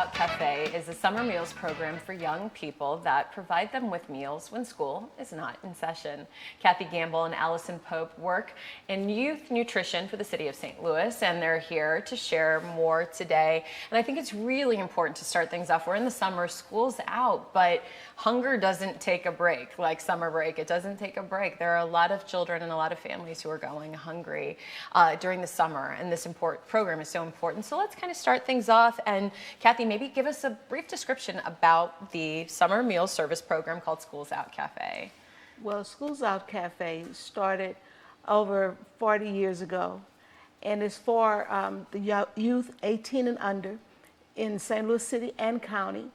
Out Cafe is a summer meals program for young people that provide them with meals when school is not in session. Kathy Gamble and Allyson Pope work in youth nutrition for the city of St. Louis, and they're here to share more today. And I think it's really important to start things off. We're in the summer, school's out, but hunger doesn't take a break like summer break. It doesn't take a break. There are a lot of children and a lot of families who are going hungry during the summer, and this program is so important. So let's kind of start things off. And Kathy, maybe give us a brief description about the summer meal service program called Schools Out Cafe. Well, Schools Out Cafe started over 40 years ago, and it's for the youth 18 and under in St. Louis City and County,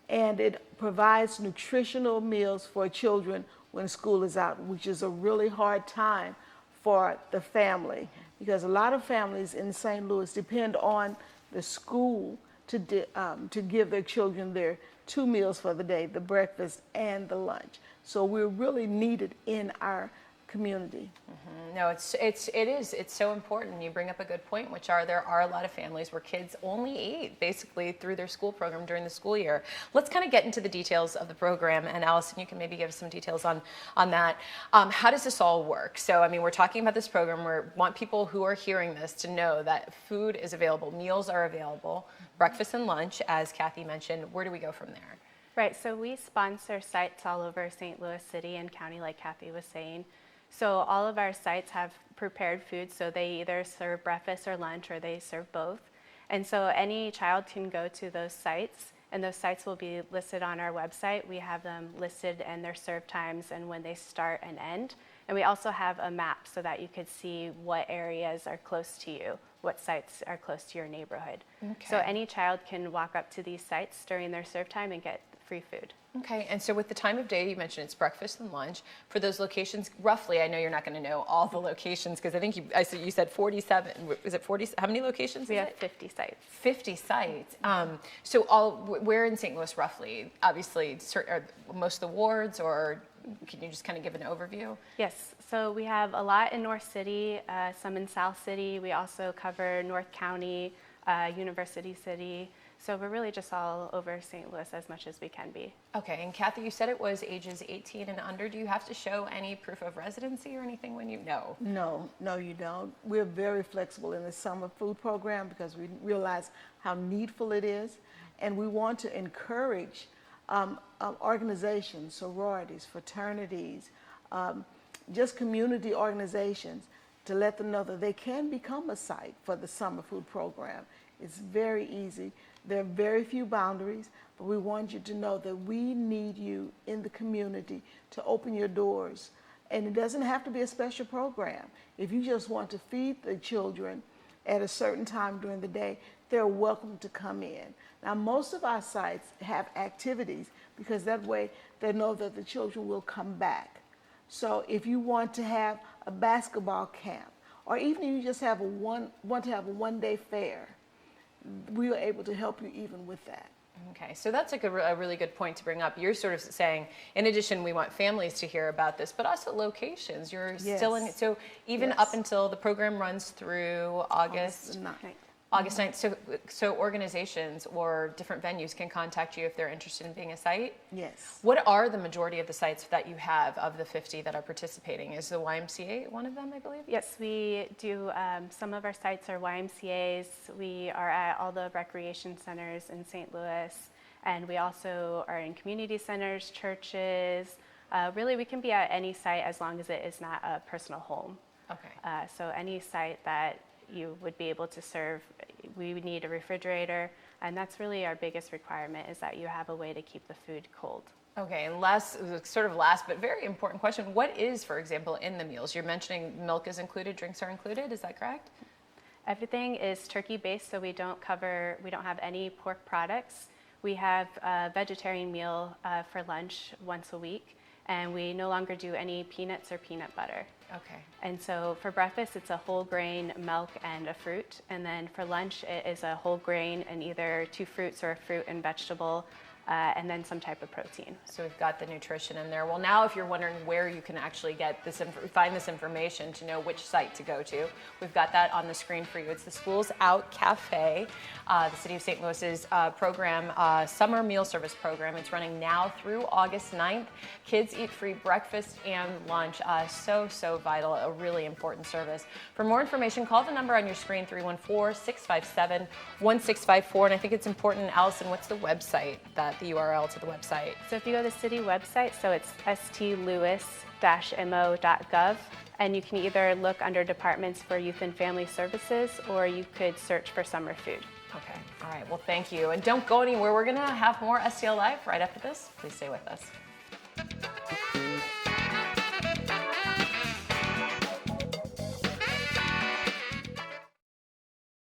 and it provides nutritional meals for children when school is out, which is a really hard time for the family, because a lot of families in St. Louis depend on the school to give their children their 2 meals for the day, the breakfast and the lunch. So we're really needed in our community. No, it is. It's so important. You bring up a good point, which there are a lot of families where kids only eat basically through their school program during the school year. Let's kind of get into the details of the program, and Allyson, you can maybe give us some details on that. How does this all work? So, I mean, we're talking about this program. We want people who are hearing this to know that food is available, meals are available, breakfast and lunch, as Kathy mentioned. Where do we go from there? Right, so we sponsor sites all over St. Louis City and County, like Kathy was saying. So all of our sites have prepared food, so they either serve breakfast or lunch, or they serve both. And so any child can go to those sites, and those sites will be listed on our website. We have them listed and their serve times and when they start and end. And we also have a map so that you could see what areas are close to you, what sites are close to your neighborhood. Okay. So any child can walk up to these sites during their serve time and get free food. Okay, and so with the time of day, you mentioned it's breakfast and lunch. For those locations, roughly, I know you're not going to know all the locations, because I think you said 47. Is it 40? How many locations? We have 50 sites. 50 sites. So where in St. Louis, roughly? Obviously, most of the wards, or can you just kind of give an overview? Yes, so we have a lot in North City, some in South City. We also cover North County, University City. So we're really just all over St. Louis as much as we can be. Okay, and Kathy, you said it was ages 18 and under. Do you have to show any proof of residency or anything when you know? No, you don't. We're very flexible in the summer food program because we realize how needful it is, and we want to encourage organizations, sororities, fraternities, just community organizations, to let them know that they can become a site for the summer food program. It's very easy. There are very few boundaries, but we want you to know that we need you in the community to open your doors. And it doesn't have to be a special program. If you just want to feed the children at a certain time during the day, they're welcome to come in. Now, most of our sites have activities, because that way they know that the children will come back. So if you want to have a basketball camp, or even if you just want to have a one-day fair, we are able to help you even with that. Okay, so that's like a really good point to bring up. You're sort of saying, in addition, we want families to hear about this, but also locations. You're still in it. So even up until the program runs through August 9th. August 9th. So organizations or different venues can contact you if they're interested in being a site? Yes. What are the majority of the sites that you have of the 50 that are participating? Is the YMCA one of them, I believe? Yes, we do. Some of our sites are YMCAs. We are at all the recreation centers in St. Louis, and we also are in community centers, churches. Really, we can be at any site as long as it is not a personal home. Okay. So any site that you would be able to serve, we would need a refrigerator, and that's really our biggest requirement, is that you have a way to keep the food cold. Okay, and last but very important question, what is, for example, in the meals? You're mentioning milk is included, drinks are included, is that correct? Everything is turkey-based, so we don't have any pork products. We have a vegetarian meal for lunch once a week, and we no longer do any peanuts or peanut butter. Okay. And so for breakfast, it's a whole grain milk and a fruit. And then for lunch, it is a whole grain and either 2 fruits or a fruit and vegetable, and then some type of protein. So we've got the nutrition in there. Well, now if you're wondering where you can actually get this, find this information to know which site to go to, we've got that on the screen for you. It's the Schools Out Cafe, the City of St. Louis's program, summer meal service program. It's running now through August 9th. Kids eat free breakfast and lunch. So vital, a really important service. For more information, call the number on your screen, 314-657-1654. And I think it's important, Allison, what's the website, the URL to the website? So if you go to the city website, so it's stlewis-mo.gov, and you can either look under departments for youth and family services, or you could search for summer food. Okay, all right, well, thank you. And don't go anywhere. We're going to have more STL Live right after this. Please stay with us.